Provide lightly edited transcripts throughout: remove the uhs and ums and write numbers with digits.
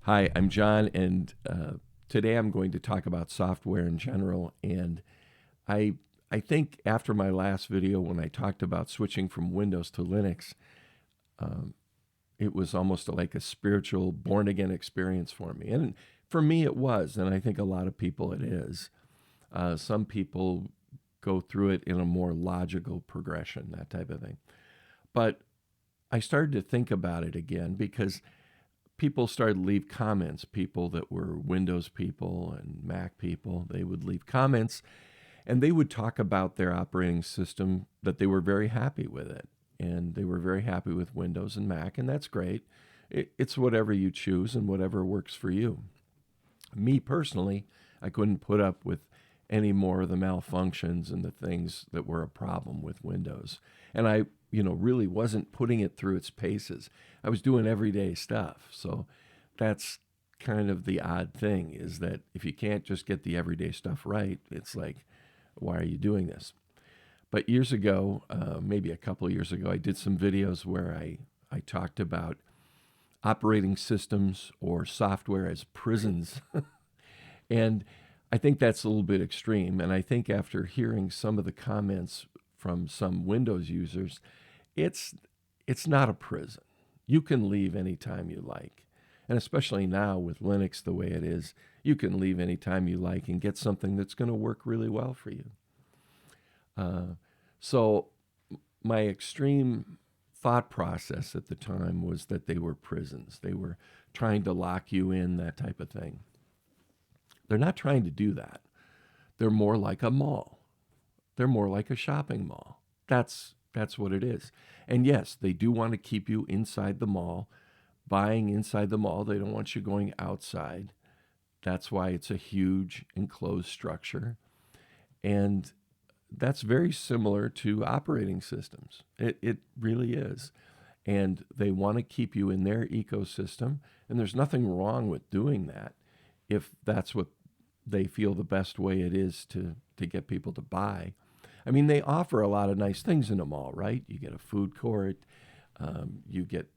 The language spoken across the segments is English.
Hi, I'm John, and today I'm going to talk about software in general. And I, I think after my last video, when I talked about switching from Windows to Linux, um, it was almost like a spiritual born again experience for me. And for me, it was, and I think a lot of people it is. Some people go through it in a more logical progression, that type of thing. But I started to think about it again because people started to leave comments. People that were Windows people and Mac people, they would leave comments and they would talk about their operating system, that they were very happy with it. And they were very happy with Windows and Mac, and that's great. It's whatever you choose and whatever works for you. Me personally, I couldn't put up with any more of the malfunctions and the things that were a problem with Windows. And I, really wasn't putting it through its paces. I was doing everyday stuff. So that's kind of the odd thing, is that if you can't just get the everyday stuff right, it's like, why are you doing this? But years ago, maybe a couple of years ago, I did some videos where I talked about operating systems or software as prisons. And I think that's a little bit extreme. And I think after hearing some of the comments from some Windows users, it's it's not a prison. You can leave anytime you like. And especially now with Linux the way it is, you can leave anytime you like and get something that's going to work really well for you. Uh, so my extreme thought process at the time was that they were prisons. They were trying to lock you in, that type of thing. They're not trying to do that. They're more like a mall. They're more like a shopping mall. That's what it is. And yes, they do want to keep you inside the mall, buying inside the mall. They don't want you going outside. That's why it's a huge enclosed structure. And that's very similar to operating systems. It really is. And they want to keep you in their ecosystem. And there's nothing wrong with doing that if that's what they feel the best way it is to get people to buy. I mean, they offer a lot of nice things in a mall, right? You get a food court, you get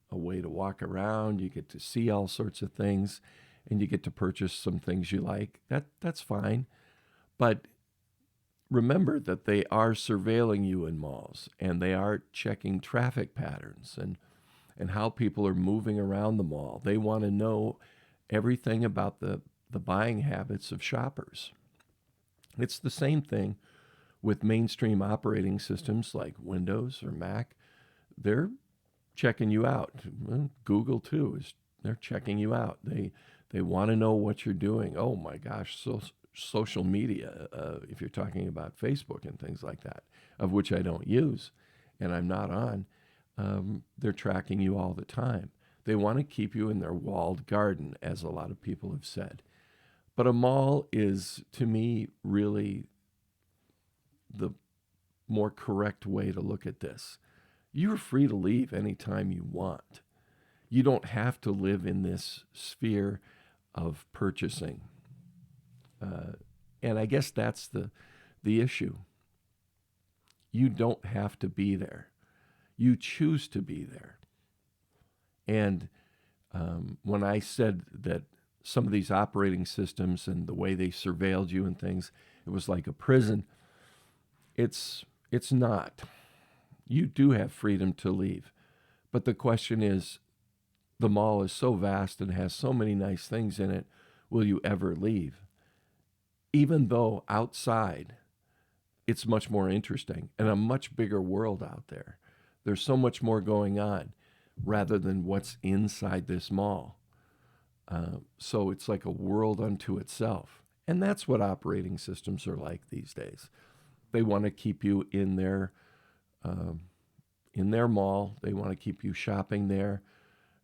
a way to walk around, you get to see all sorts of things, and you get to purchase some things you like. That's fine. But remember that they are surveilling you in malls, and they are checking traffic patterns and how people are moving around the mall. They want to know everything about the buying habits of shoppers. It's the same thing with mainstream operating systems like Windows or Mac. They're checking you out. Well, Google too is they're checking you out. They want to know what you're doing. Oh my gosh, social media. If you're talking about Facebook and things like that, of which I don't use, and I'm not on, they're tracking you all the time. They want to keep you in their walled garden, as a lot of people have said. But a mall is, to me, really the more correct way to look at this. You're free to leave anytime you want. You don't have to live in this sphere of purchasing. Uh, and I guess that's the issue. You don't have to be there. You choose to be there. And when I said that some of these operating systems and the way they surveilled you and things, it was like a prison. It's not. You do have freedom to leave, but the question is, the mall is so vast and has so many nice things in it. Will you ever leave? Even though outside it's much more interesting and a much bigger world out there. There's so much more going on rather than what's inside this mall. So it's like a world unto itself. And that's what operating systems are like these days. They want to keep you um, in their mall. They want to keep you shopping there.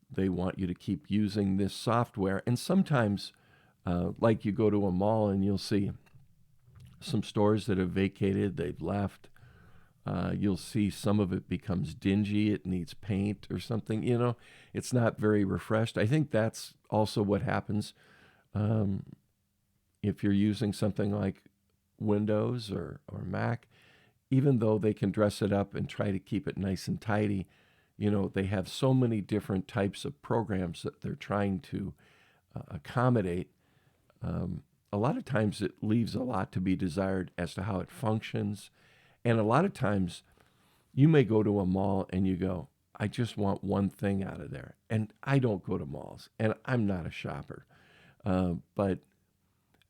They want you to keep using this software. And sometimes, like you go to a mall and you'll see some stores that have vacated, they've left. You'll see some of it becomes dingy, it needs paint or something. It's not very refreshed. I think that's also what happens um, if you're using something like Windows or Mac. Even though they can dress it up and try to keep it nice and tidy, They have so many different types of programs that they're trying to accommodate. A lot of times it leaves a lot to be desired as to how it functions. And a lot of times you may go to a mall and you go, I just want one thing out of there. And I don't go to malls and I'm not a shopper. But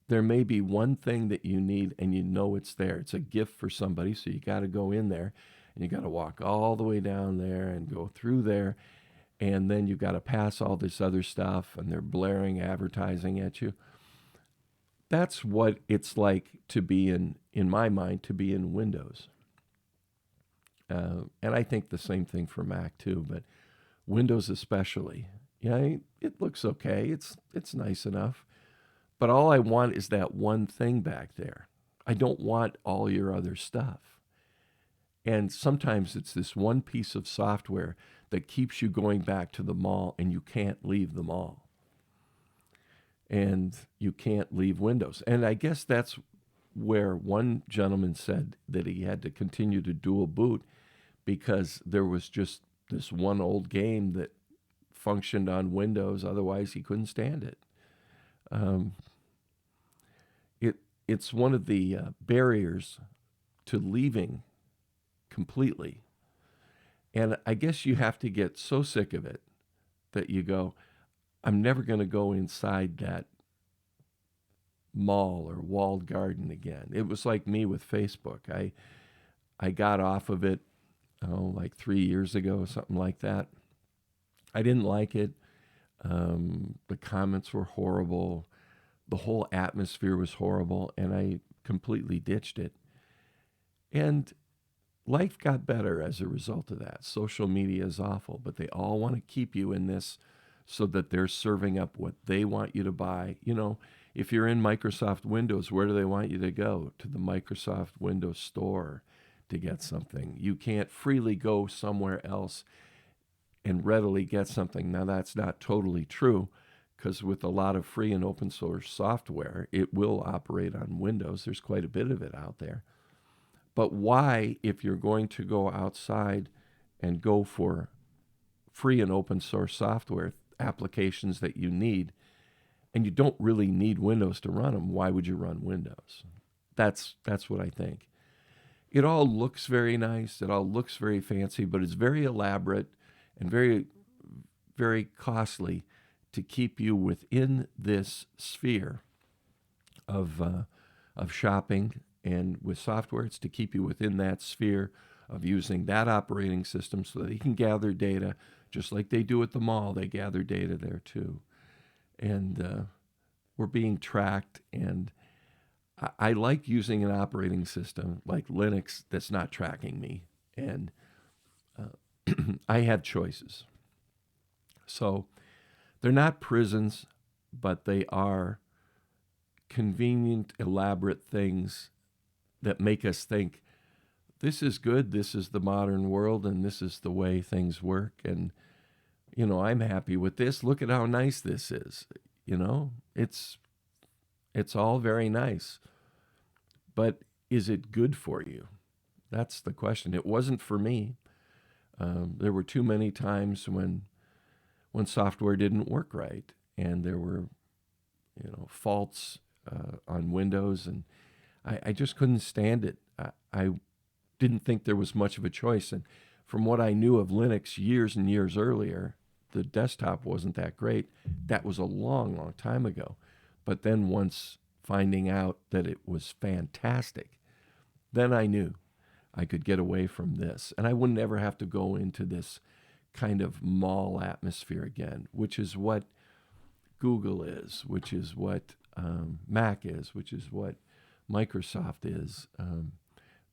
there may be one thing that you need and it's there. It's a gift for somebody. So you got to go in there and you got to walk all the way down there and go through there. And then you got to pass all this other stuff and they're blaring advertising at you. That's what it's like to be in my mind, to be in Windows. And I think the same thing for Mac too, but Windows especially. Yeah, it looks okay. It's nice enough. But all I want is that one thing back there. I don't want all your other stuff. And sometimes it's this one piece of software that keeps you going back to the mall and you can't leave the mall. And you can't leave Windows. And I guess that's where one gentleman said that he had to continue to dual boot because there was just this one old game that functioned on Windows. Otherwise, he couldn't stand it. It's one of the barriers to leaving completely. And I guess you have to get so sick of it that you go, I'm never going to go inside that mall or walled garden again. It was like me with Facebook. I got off of it, like 3 years ago, something like that. I didn't like it. The comments were horrible. The whole atmosphere was horrible, and I completely ditched it. And life got better as a result of that. Social media is awful, but they all want to keep you in this so that they're serving up what they want you to buy. If you're in Microsoft Windows, where do they want you to go? To the Microsoft Windows Store to get something. You can't freely go somewhere else and readily get something. Now, that's not totally true, because with a lot of free and open source software, it will operate on Windows. There's quite a bit of it out there. But why, if you're going to go outside and go for free and open source software applications that you need, and you don't really need Windows to run them, why would you run Windows? That's what I think. It all looks very nice. It all looks very fancy, but it's very elaborate and very, very costly to keep you within this sphere of shopping. And with software, it's to keep you within that sphere of using that operating system so that you can gather data, just like they do at the mall. They gather data there too. And we're being tracked. And I like using an operating system like Linux that's not tracking me. And I have choices. So they're not prisons, but they are convenient, elaborate things that make us think, this is good, this is the modern world, and this is the way things work. And, I'm happy with this. Look at how nice this is. It's all very nice. But is it good for you? That's the question. It wasn't for me. There were too many times when software didn't work right, and there were, faults on Windows, and I just couldn't stand it. I didn't think there was much of a choice. And from what I knew of Linux years and years earlier, the desktop wasn't that great. That was a long, long time ago. But then once finding out that it was fantastic, then I knew I could get away from this. And I wouldn't ever have to go into this kind of mall atmosphere again, which is what Google is, which is what Mac is, which is what Microsoft is.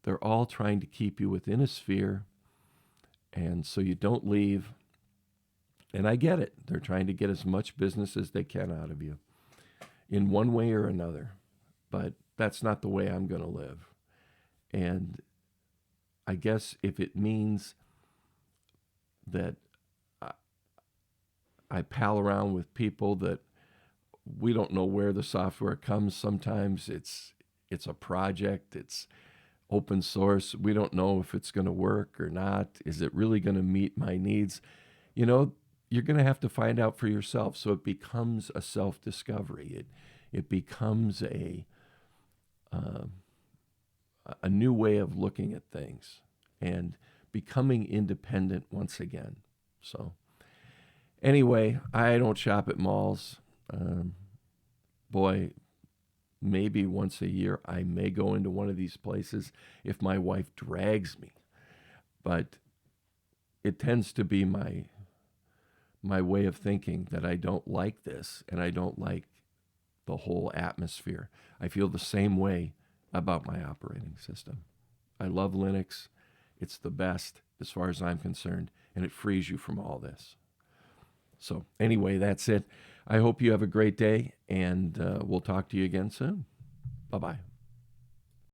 They're all trying to keep you within a sphere, and so you don't leave. And I get it. They're trying to get as much business as they can out of you in one way or another. But that's not the way I'm going to live. And I guess if it means that I pal around with people that we don't know where the software comes, sometimes it's a project, it's open source. We don't know if it's going to work or not. Is it really going to meet my needs? You know, you're going to have to find out for yourself. So it becomes a self-discovery. It becomes uh, a new way of looking at things and becoming independent once again. So anyway, I don't shop at malls. Boy, maybe once a year I may go into one of these places if my wife drags me. But it tends to be my way of thinking that I don't like this and I don't like the whole atmosphere. I feel the same way about my operating system. I love Linux. It's the best as far as I'm concerned, and it frees you from all this. So anyway, that's it. I hope you have a great day, and we'll talk to you again soon. Bye-bye.